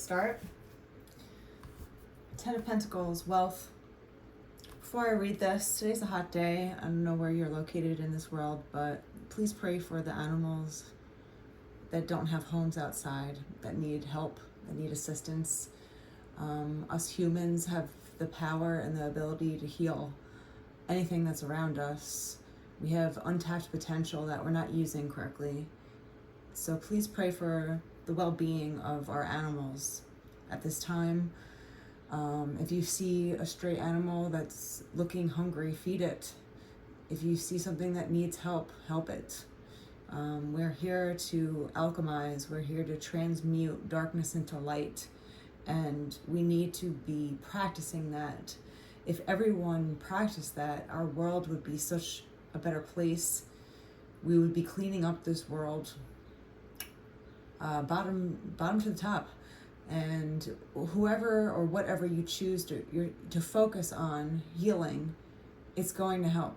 start. Ten of Pentacles, wealth. Before I read this, today's a hot day. I don't know where you're located in this world, but please pray for the animals that don't have homes outside, that need help, that need assistance. Us humans have the power and the ability to heal anything that's around us. We have untapped potential that we're not using correctly. So please pray for the well-being of our animals at this time. If you see a stray animal that's looking hungry, feed it. If you see something that needs help, help it. We're here to alchemize. We're here to transmute darkness into light. And we need to be practicing that. If everyone practiced that, our world would be such a better place. We would be cleaning up this world bottom to the top. And whoever or whatever you choose to focus on healing, it's going to help.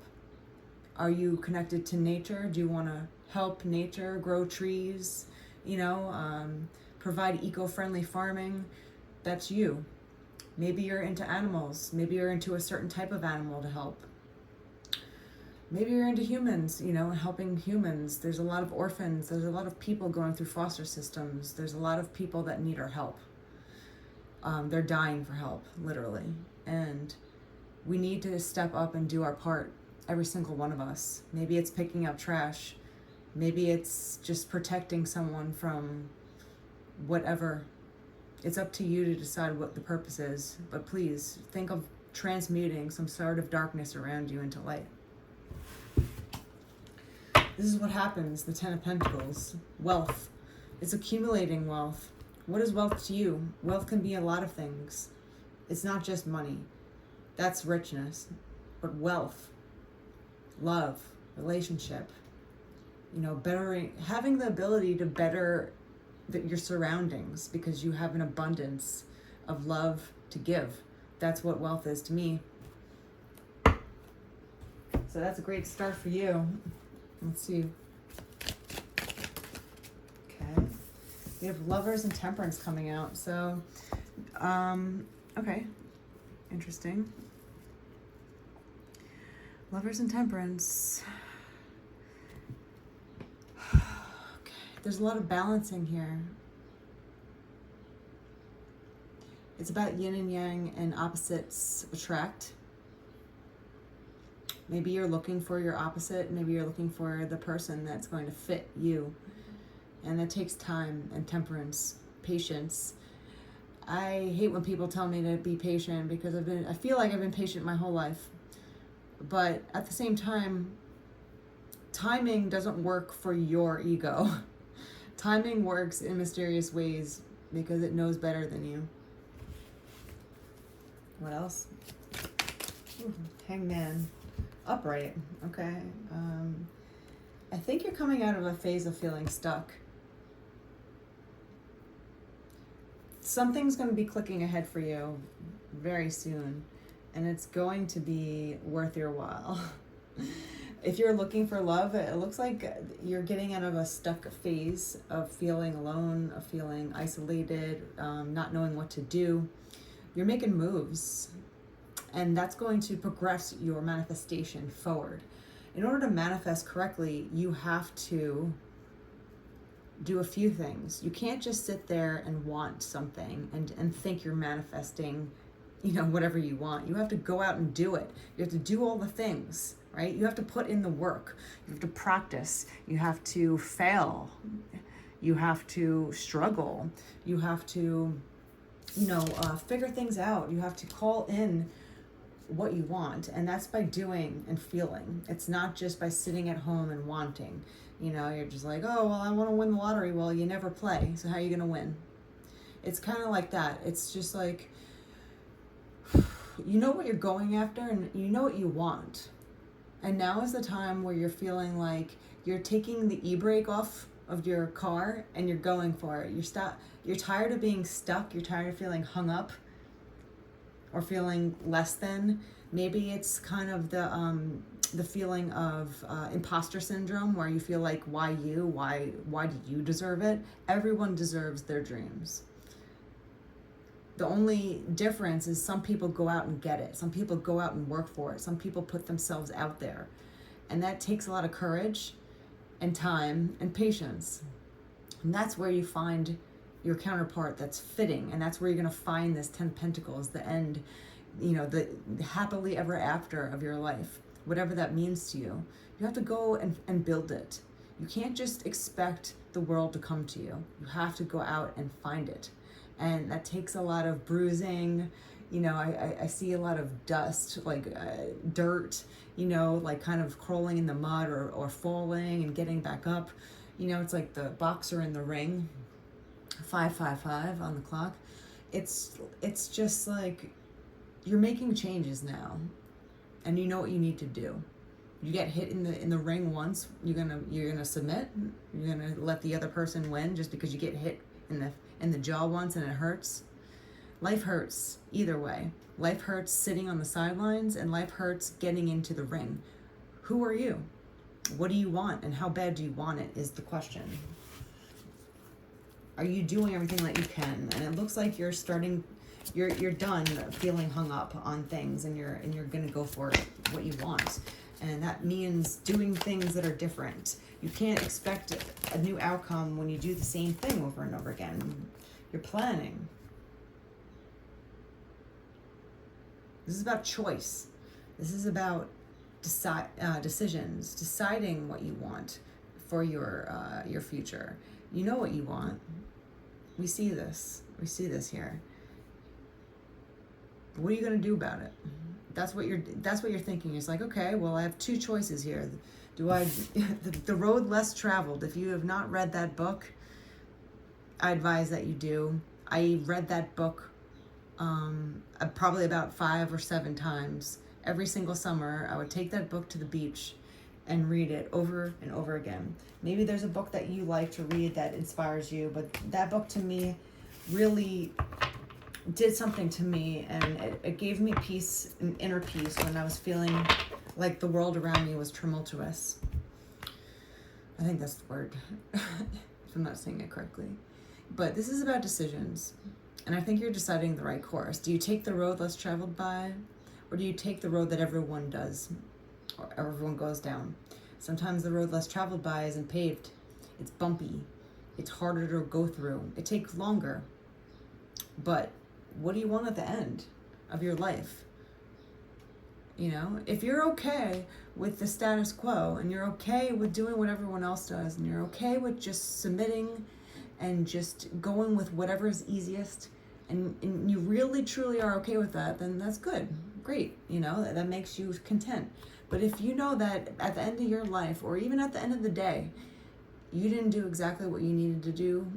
Are you connected to nature? Do you want to help nature grow trees? Provide eco-friendly farming? That's you. Maybe you're into animals. Maybe you're into a certain type of animal to help. Maybe you're into humans, helping humans. There's a lot of orphans. There's a lot of people going through foster systems. There's a lot of people that need our help. They're dying for help, literally. And we need to step up and do our part, every single one of us. Maybe it's picking up trash. Maybe it's just protecting someone from whatever. It's up to you to decide what the purpose is. But please, think of transmuting some sort of darkness around you into light. This is what happens, the Ten of Pentacles. Wealth. It's accumulating wealth. What is wealth to you? Wealth can be a lot of things. It's not just money. That's richness. But wealth, love, relationship, bettering, having the ability to better your surroundings because you have an abundance of love to give. That's what wealth is to me. So that's a great start for you. Let's see. Okay. We have Lovers and Temperance coming out. So, okay. Interesting. Lovers and Temperance. Okay. There's a lot of balancing here. It's about yin and yang and opposites attract. Maybe you're looking for your opposite. Maybe you're looking for the person that's going to fit you. And that takes time and temperance, patience. I hate when people tell me to be patient because I feel like I've been patient my whole life. But at the same time, timing doesn't work for your ego. Timing works in mysterious ways because it knows better than you. What else? Ooh, Hangman. Upright. Okay. I think you're coming out of a phase of feeling stuck. Something's going to be clicking ahead for you very soon, and it's going to be worth your while. If you're looking for love, it looks like you're getting out of a stuck phase of feeling alone, of feeling isolated, not knowing what to do. You're making moves. And that's going to progress your manifestation forward. In order to manifest correctly, you have to do a few things. You can't just sit there and want something and think you're manifesting, whatever you want. You have to go out and do it. You have to do all the things, right? You have to put in the work. You have to practice. You have to fail. You have to struggle. You have to, figure things out. You have to call in what you want, and that's by doing and feeling. It's not just by sitting at home and wanting. You're just like, oh, well, I want to win the lottery. Well, you never play, so how are you going to win? It's kind of like that. It's just like, you know what you're going after and you know what you want. And now is the time where you're feeling like you're taking the e-brake off of your car and you're going for it. You're tired of being stuck. You're tired of feeling hung up or feeling less than. Maybe it's kind of the feeling of imposter syndrome, where you feel like, why you? Why do you deserve it? Everyone deserves their dreams. The only difference is some people go out and get it. Some people go out and work for it. Some people put themselves out there. And that takes a lot of courage and time and patience. And that's where you find your counterpart that's fitting. And that's where you're going to find this 10 Pentacles, the end, the happily ever after of your life. Whatever that means to you. You have to go and build it. You can't just expect the world to come to you. You have to go out and find it. And that takes a lot of bruising. I see a lot of dust, like dirt, like kind of crawling in the mud or falling and getting back up. It's like the boxer in the ring, 555 on the clock. It's just like you're making changes now, and you know what you need to do. You get hit in the ring once, you're gonna submit. You're gonna let the other person win just because you get hit in the jaw once and it hurts. Life hurts either way. Life hurts sitting on the sidelines, and life hurts getting into the ring. Who are you? What do you want, and how bad do you want it is the question. Are you doing everything that you can? And it looks like you're done feeling hung up on things, and you're gonna go for what you want. And that means doing things that are different. You can't expect a new outcome when you do the same thing over and over again. You're planning. This is about choice. This is about decisions, deciding what you want for your future. You know what you want. We see this. We see this here. What are you going to do about it? That's what you're thinking. It's like, okay, well, I have two choices here. The Road Less Traveled. If you have not read that book, I advise that you do. I read that book probably about 5 or 7 times. Every single summer, I would take that book to the beach and read it over and over again. Maybe there's a book that you like to read that inspires you, but that book to me really did something to me, and it gave me peace, an inner peace, when I was feeling like the world around me was tumultuous. I think that's the word, if I'm not saying it correctly. But this is about decisions, and I think you're deciding the right course. Do you take the road less traveled by, or do you take the road that everyone does, or everyone goes down? Sometimes the road less traveled by isn't paved. It's bumpy. It's harder to go through. It takes longer. But what do you want at the end of your life? If you're okay with the status quo, and you're okay with doing what everyone else does, and you're okay with just submitting and just going with whatever is easiest, and you really truly are okay with that, then that's good. Great. That makes you content. But if you know that at the end of your life, or even at the end of the day, you didn't do exactly what you needed to do,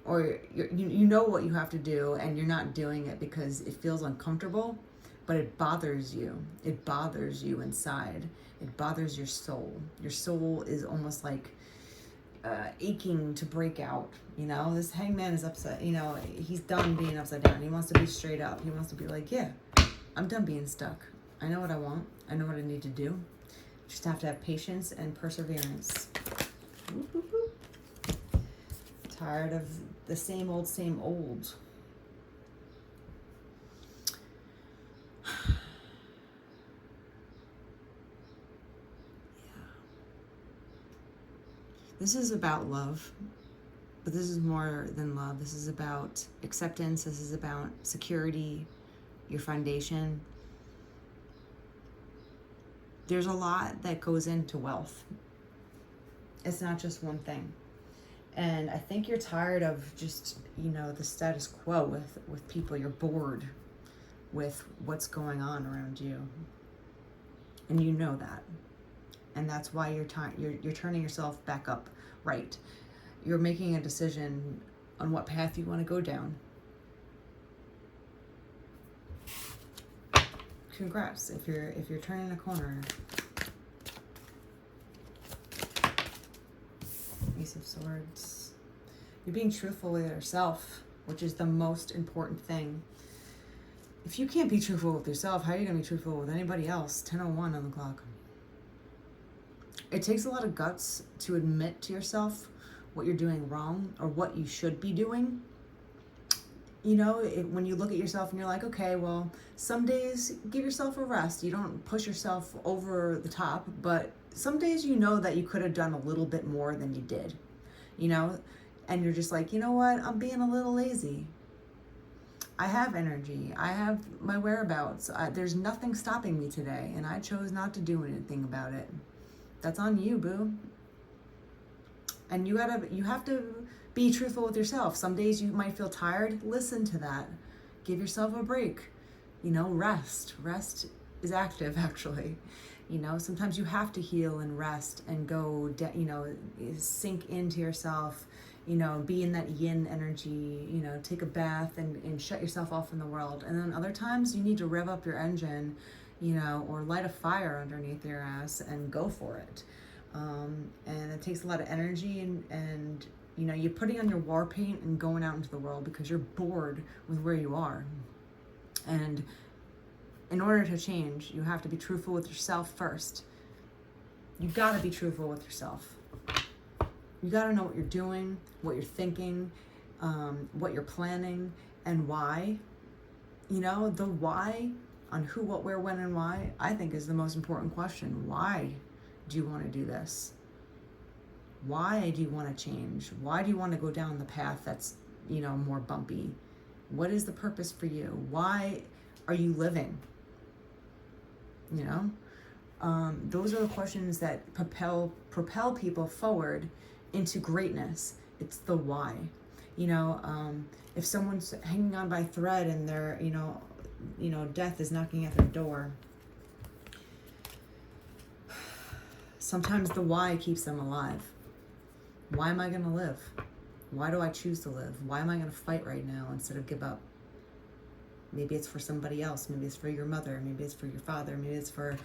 or you know what you have to do, and you're not doing it because it feels uncomfortable, but it bothers you. It bothers you inside. It bothers your soul. Your soul is almost like aching to break out. This hangman is upset. He's done being upside down. He wants to be straight up. He wants to be like, yeah, I'm done being stuck. I know what I want. I know what I need to do. Just have to have patience and perseverance. Whoop, whoop, whoop. Tired of the same old, same old. This is about love, but this is more than love. This is about acceptance. This is about security, your foundation. There's a lot that goes into wealth. It's not just one thing. And I think you're tired of just, the status quo with people. You're bored with what's going on around you. And you know that. And that's why you're turning yourself back up right. You're making a decision on what path you want to go down. Congrats if you're turning a corner. Ace of Swords. You're being truthful with yourself, which is the most important thing. If you can't be truthful with yourself, how are you going to be truthful with anybody else? 10:01 on the clock. It takes a lot of guts to admit to yourself what you're doing wrong or what you should be doing. when you look at yourself and you're like, okay, well, some days give yourself a rest. You don't push yourself over the top, but some days that you could have done a little bit more than you did, and you're just like, you know what, I'm being a little lazy. I have energy. I have my whereabouts. There's nothing stopping me today, and I chose not to do anything about it. That's on you, boo. And you have to be truthful with yourself. Some days you might feel tired. Listen to that. Give yourself a break. Rest. Rest is active, actually. Sometimes you have to heal and rest and go, sink into yourself, be in that yin energy, take a bath and shut yourself off from the world. And then other times you need to rev up your engine, or light a fire underneath your ass and go for it. And it takes a lot of energy and you're putting on your war paint and going out into the world because you're bored with where you are. And in order to change, you have to be truthful with yourself first. You gotta be truthful with yourself. You gotta know what you're doing, what you're thinking, what you're planning, and why. The why on who, what, where, when, and why, I think is the most important question. Why do you want to do this? Why do you want to change? Why do you want to go down the path that's, more bumpy? What is the purpose for you? Why are you living? Those are the questions that propel people forward into greatness. It's the why. If someone's hanging on by a thread and they're, death is knocking at their door, sometimes the why keeps them alive. Why am I going to live? Why do I choose to live? Why am I going to fight right now instead of give up? Maybe it's for somebody else. Maybe it's for your mother. Maybe it's for your father. Maybe it's for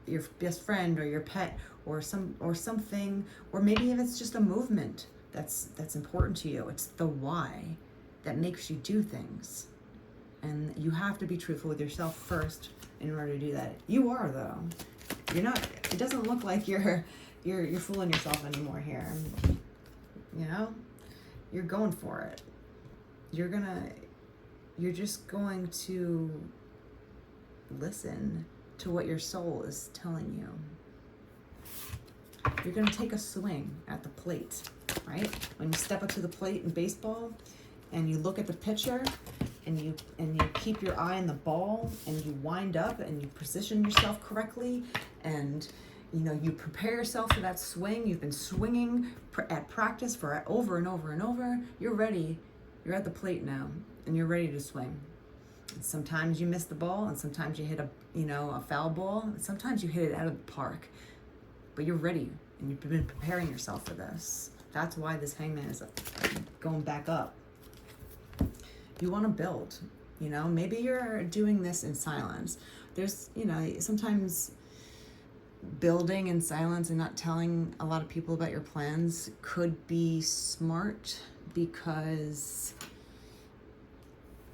your best friend or your pet or something. Or maybe if it's just a movement that's important to you. It's the why that makes you do things. And you have to be truthful with yourself first in order to do that. You are, though. You're not. It doesn't look like you're fooling yourself anymore here. You're going for it. You're just going to listen to what your soul is telling you. You're going to take a swing at the plate, right? When you step up to the plate in baseball and you look at the pitcher and you keep your eye on the ball and you wind up and you position yourself correctly and you prepare yourself for that swing. You've been swinging at practice for over and over and over. You're ready. You're at the plate now and you're ready to swing. And sometimes you miss the ball and sometimes you hit a foul ball. And sometimes you hit it out of the park. But you're ready and you've been preparing yourself for this. That's why this hangman is going back up. You want to build, maybe you're doing this in silence. There's, sometimes building in silence and not telling a lot of people about your plans could be smart because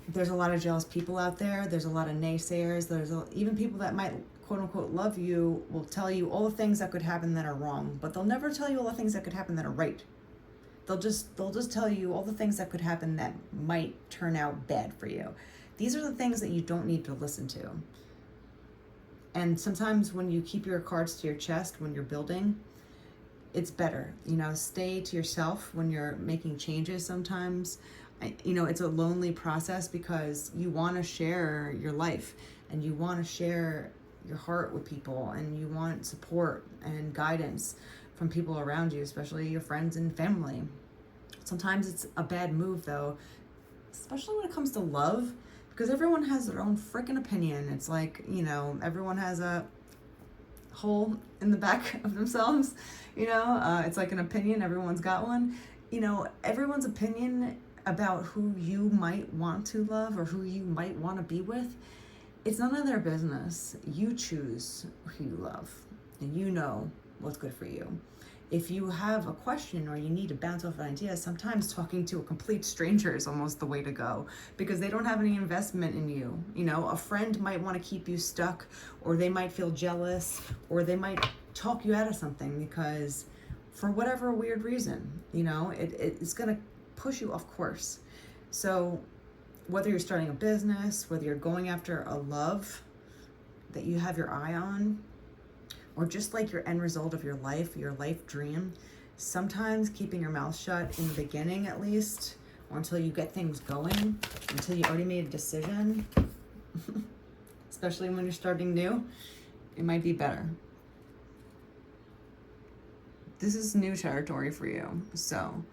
there's a lot of jealous people out there. There's a lot of naysayers. Even people that might quote unquote love you will tell you all the things that could happen that are wrong, but they'll never tell you all the things that could happen that are right. They'll just tell you all the things that could happen that might turn out bad for you. These are the things that you don't need to listen to. And sometimes when you keep your cards to your chest when you're building, it's better. Stay to yourself when you're making changes sometimes. It's a lonely process because you want to share your life and you want to share your heart with people and you want support and guidance from people around you, especially your friends and family. Sometimes it's a bad move though, especially when it comes to love, because everyone has their own freaking opinion. It's like, everyone has a hole in the back of themselves, it's like an opinion, everyone's got one. Everyone's opinion about who you might want to love or who you might want to be with, it's none of their business. You choose who you love and you know what's good for you. If you have a question or you need to bounce off an idea, sometimes talking to a complete stranger is almost the way to go because they don't have any investment in you. A friend might want to keep you stuck, or they might feel jealous, or they might talk you out of something because for whatever weird reason, it's going to push you off course. So whether you're starting a business, whether you're going after a love that you have your eye on, or just like your end result of your life dream, sometimes keeping your mouth shut in the beginning at least, or until you get things going, until you already made a decision, especially when you're starting new, it might be better. This is new territory for you, so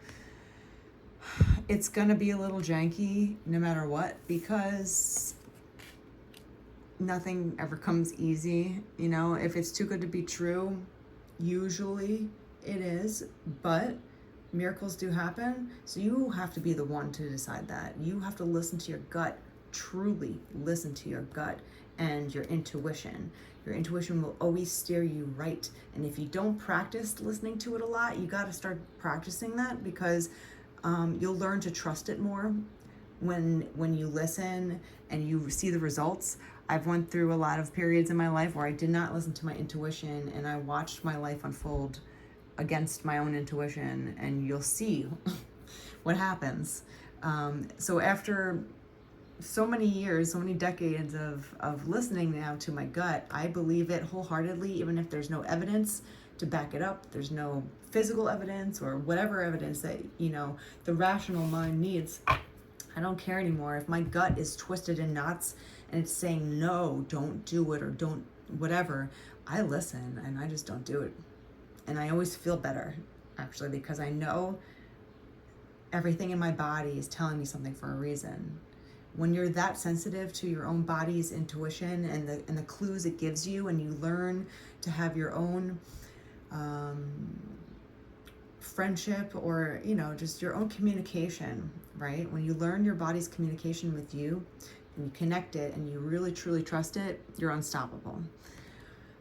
it's gonna be a little janky no matter what, because nothing ever comes easy. You know, if it's too good to be true, usually it is, but miracles do happen. So you have to be the one to decide that. You have to listen to your gut, truly listen to your gut and your intuition. Your intuition will always steer you right. And if you don't practice listening to it a lot, you got to start practicing that, because you'll learn to trust it more when you listen and you see the results. I've went through a lot of periods in my life where I did not listen to my intuition, and I watched my life unfold against my own intuition, and you'll see what happens. So after so many years, so many decades of listening now to my gut, I believe it wholeheartedly, even if there's no evidence to back it up. There's no physical evidence or whatever evidence that, you know, the rational mind needs. I don't care anymore. If my gut is twisted in knots and it's saying no, don't do it, or don't whatever, I listen and I just don't do it. And I always feel better, actually, because I know everything in my body is telling me something for a reason. When you're that sensitive to your own body's intuition and the clues it gives you, and you learn to have your own friendship, or, you know, just your own communication, right? When you learn your body's communication with you and you connect it and you really truly trust it, you're unstoppable.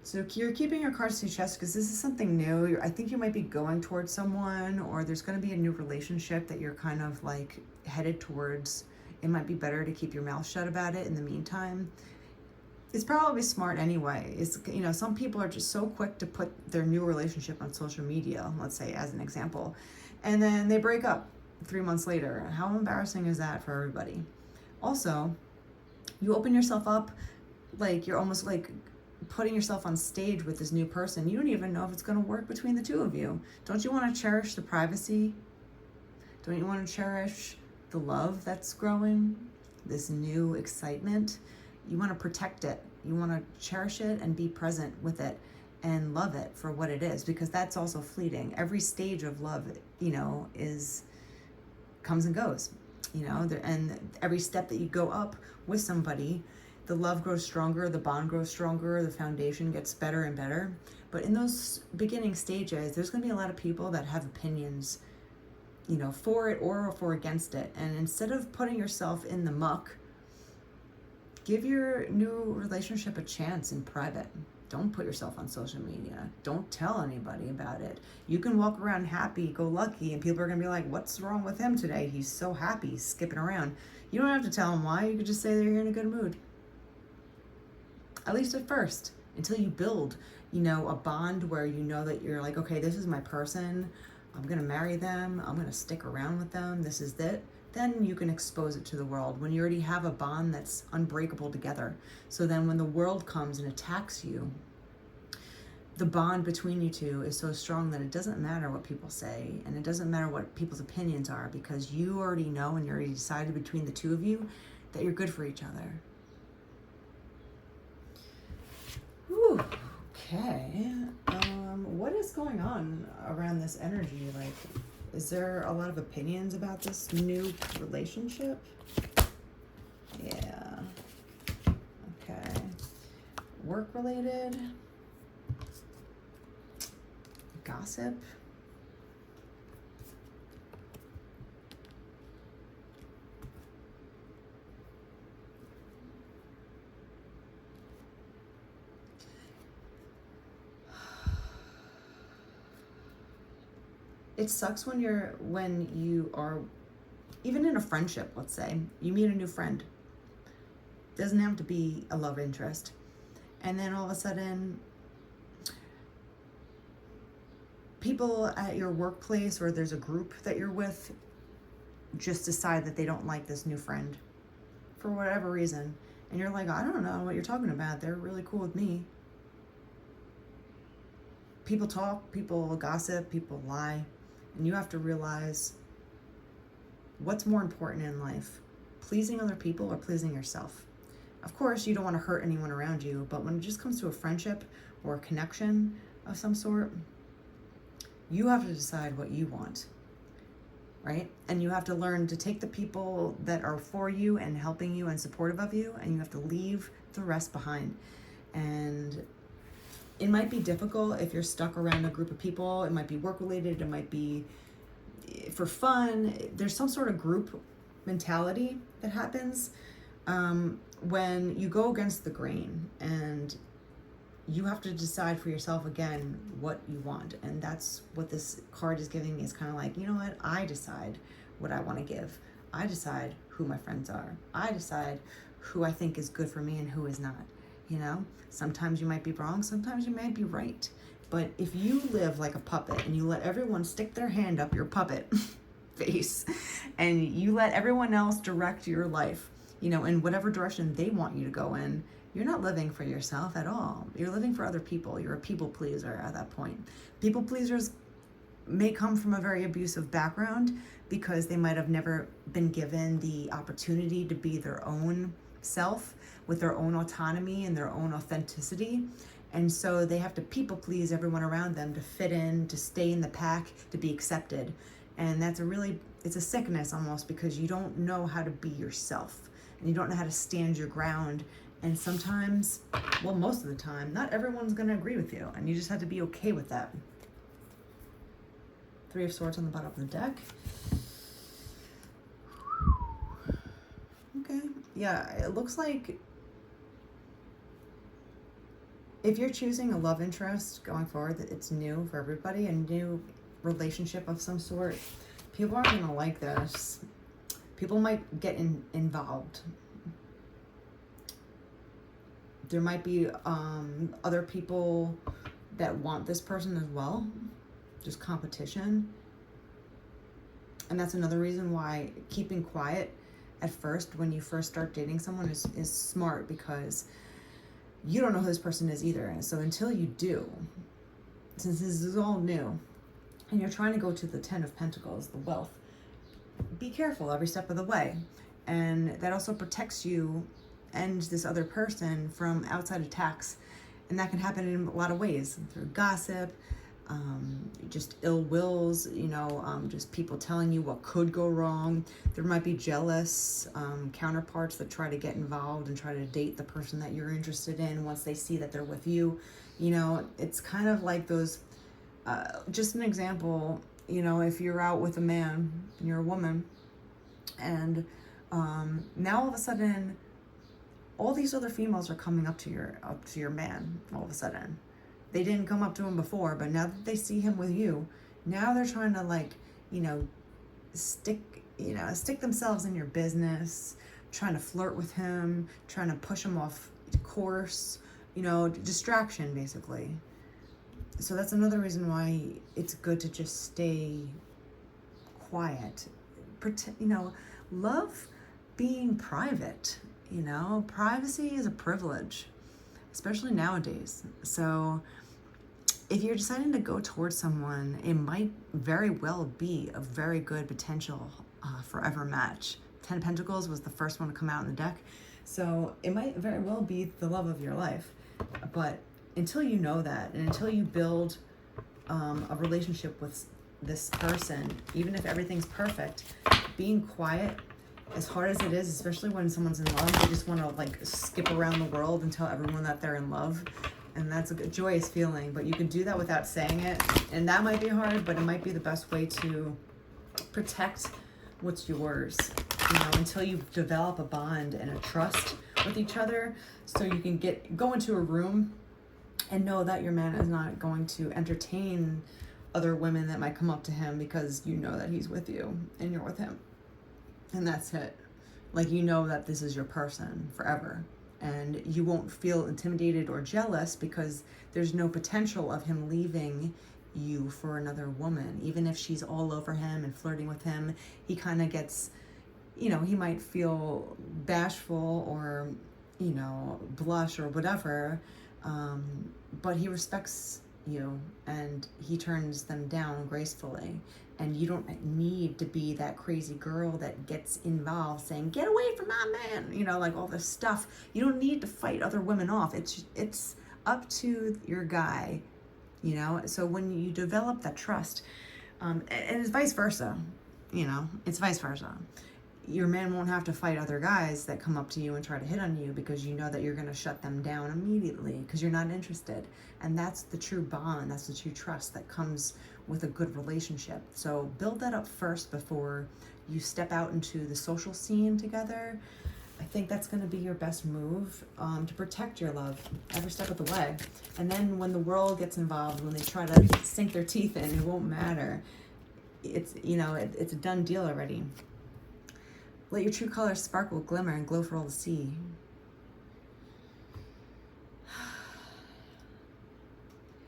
So you're keeping your cards to your chest because this is something new. I think you might be going towards someone, or there's going to be a new relationship that you're kind of like headed towards. It might be better to keep your mouth shut about it in the meantime. It's probably smart anyway. It's, you know, some people are just so quick to put their new relationship on social media, let's say as an example, and then they break up 3 months later. How embarrassing is that for everybody? Also, you open yourself up, like you're almost like putting yourself on stage with this new person. You don't even know if it's going to work between the two of you. Don't you want to cherish the privacy? Don't you want to cherish the love that's growing, this new excitement? You want to protect it. You want to cherish it and be present with it and love it for what it is, because that's also fleeting. Every stage of love, you know, comes and goes, you know, and every step that you go up with somebody, the love grows stronger, the bond grows stronger, the foundation gets better and better. But in those beginning stages, there's going to be a lot of people that have opinions, you know, for it or for against it. And instead of putting yourself in the muck, give your new relationship a chance in private. Don't put yourself on social media. Don't tell anybody about it. You can walk around happy-go-lucky, and people are going to be like, what's wrong with him today? He's so happy, skipping around. You don't have to tell him why. You could just say that you're in a good mood. At least at first, until you build, you know, a bond where you know that you're like, okay, this is my person. I'm going to marry them. I'm going to stick around with them. This is it. Then you can expose it to the world when you already have a bond that's unbreakable together. So then when the world comes and attacks you, the bond between you two is so strong that it doesn't matter what people say, and it doesn't matter what people's opinions are, because you already know and you already decided between the two of you that you're good for each other. Whew. Okay. What is going on around this energy? Like, is there a lot of opinions about this new relationship? Yeah. Okay. Work related? Gossip? It sucks when you are, even in a friendship, let's say, you meet a new friend. Doesn't have to be a love interest. And then all of a sudden, people at your workplace, or there's a group that you're with, just decide that they don't like this new friend. for whatever reason, and you're like, I don't know what you're talking about. They're really cool with me. People talk, people gossip, people lie, and you have to realize what's more important in life, pleasing other people or pleasing yourself. Of course, you don't want to hurt anyone around you, but when it just comes to a friendship or a connection of some sort, you have to decide what you want, right? And you have to learn to take the people that are for you and helping you and supportive of you, and you have to leave the rest behind. And it might be difficult if you're stuck around a group of people. It might be work related, it might be for fun. There's some sort of group mentality that happens when you go against the grain, and you have to decide for yourself again what you want. And that's what this card is giving me. Is kind of like, you know what, I decide what I want to give. I decide who my friends are. I decide who I think is good for me and who is not. You know, sometimes you might be wrong, sometimes you might be right. But if you live like a puppet and you let everyone stick their hand up your puppet face, and you let everyone else direct your life, you know, in whatever direction they want you to go in, you're not living for yourself at all. You're living for other people. You're a people pleaser at that point. People pleasers may come from a very abusive background because they might have never been given the opportunity to be their own self with their own autonomy and their own authenticity. And so they have to people please everyone around them to fit in, to stay in the pack, to be accepted. And that's it's a sickness almost, because you don't know how to be yourself and you don't know how to stand your ground. And sometimes, well, most of the time, not everyone's going to agree with you, and you just have to be okay with that. Three of Swords on the bottom of the deck. Okay, yeah, it looks like if you're choosing a love interest going forward, that it's new for everybody, a new relationship of some sort, people aren't going to like this. People might get involved. There might be other people that want this person as well, just competition. And that's another reason why keeping quiet at first when you first start dating someone is smart, because you don't know who this person is either. And so until you do, since this is all new, and you're trying to go to the 10 of Pentacles, the wealth, be careful every step of the way. And that also protects you and this other person from outside attacks. And that can happen in a lot of ways, through gossip, just ill wills, you know, just people telling you what could go wrong. There might be jealous counterparts that try to get involved and try to date the person that you're interested in once they see that they're with you. You know, it's kind of like those, just an example, you know, if you're out with a man and you're a woman, and now all of a sudden all these other females are coming up to your man. All of a sudden, they didn't come up to him before, but now that they see him with you, now they're trying to, like, you know, stick themselves in your business, trying to flirt with him, trying to push him off course, you know, distraction basically. So that's another reason why it's good to just stay quiet. You know, love being private. You know, privacy is a privilege, especially nowadays. So if you're deciding to go towards someone, it might very well be a very good potential forever match. 10 of Pentacles was the first one to come out in the deck. So it might very well be the love of your life. But until you know that, and until you build a relationship with this person, even if everything's perfect, being quiet, as hard as it is, especially when someone's in love, they just want to, like, skip around the world and tell everyone that they're in love. And that's a good, joyous feeling, but you can do that without saying it. And that might be hard, but it might be the best way to protect what's yours, you know, until you develop a bond and a trust with each other, so you can go into a room and know that your man is not going to entertain other women that might come up to him, because you know that he's with you and you're with him. And that's it. Like, you know that this is your person forever. And you won't feel intimidated or jealous because there's no potential of him leaving you for another woman. Even if she's all over him and flirting with him, he kind of gets you know, he might feel bashful or, you know, blush or whatever, but he respects you and he turns them down gracefully. And you don't need to be that crazy girl that gets involved saying, get away from my man, you know, like all this stuff. You don't need to fight other women off. It's up to your guy, you know. So when you develop that trust, and it's vice versa, you know, it's vice versa. Your man won't have to fight other guys that come up to you and try to hit on you because you know that you're going to shut them down immediately because you're not interested. And that's the true bond, that's the true trust that comes with a good relationship. So build that up first before you step out into the social scene together. I think that's going to be your best move, to protect your love every step of the way. And then when the world gets involved, when they try to sink their teeth in, it won't matter. It's, you know, it's a done deal already. Let your true colors sparkle, glimmer, and glow for all to see.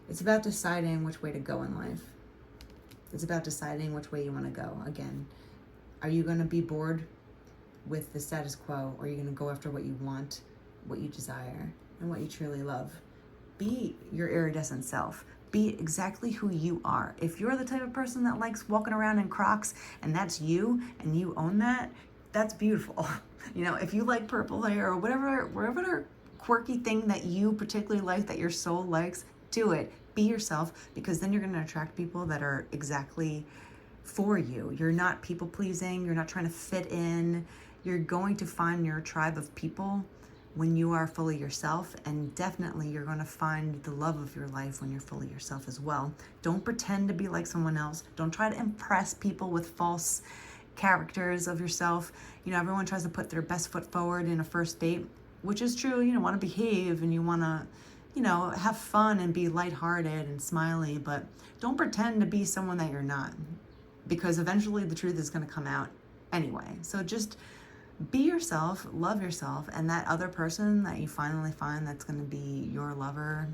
It's about deciding which way to go in life. It's about deciding which way you want to go. Again, are you going to be bored with the status quo, or are you going to go after what you want, what you desire, and what you truly love? Be your iridescent self. Be exactly who you are. If you're the type of person that likes walking around in Crocs and that's you and you own that, that's beautiful. You know, if you like purple hair or whatever quirky thing that you particularly like, that your soul likes, do it. Be yourself, because then you're going to attract people that are exactly for you. You're not people pleasing. You're not trying to fit in. You're going to find your tribe of people when you are fully yourself, and definitely you're going to find the love of your life when you're fully yourself as well. Don't pretend to be like someone else. Don't try to impress people with false characters of yourself. You know, everyone tries to put their best foot forward in a first date, which is true. You know, want to behave and you want to, you know, have fun and be lighthearted and smiley, but don't pretend to be someone that you're not, because eventually the truth is going to come out anyway. So just be yourself, love yourself, and that other person that you finally find that's going to be your lover,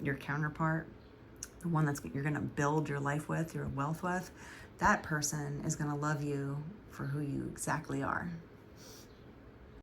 your counterpart, the one that's you're going to build your life with, your wealth with, that person is going to love you for who you exactly are.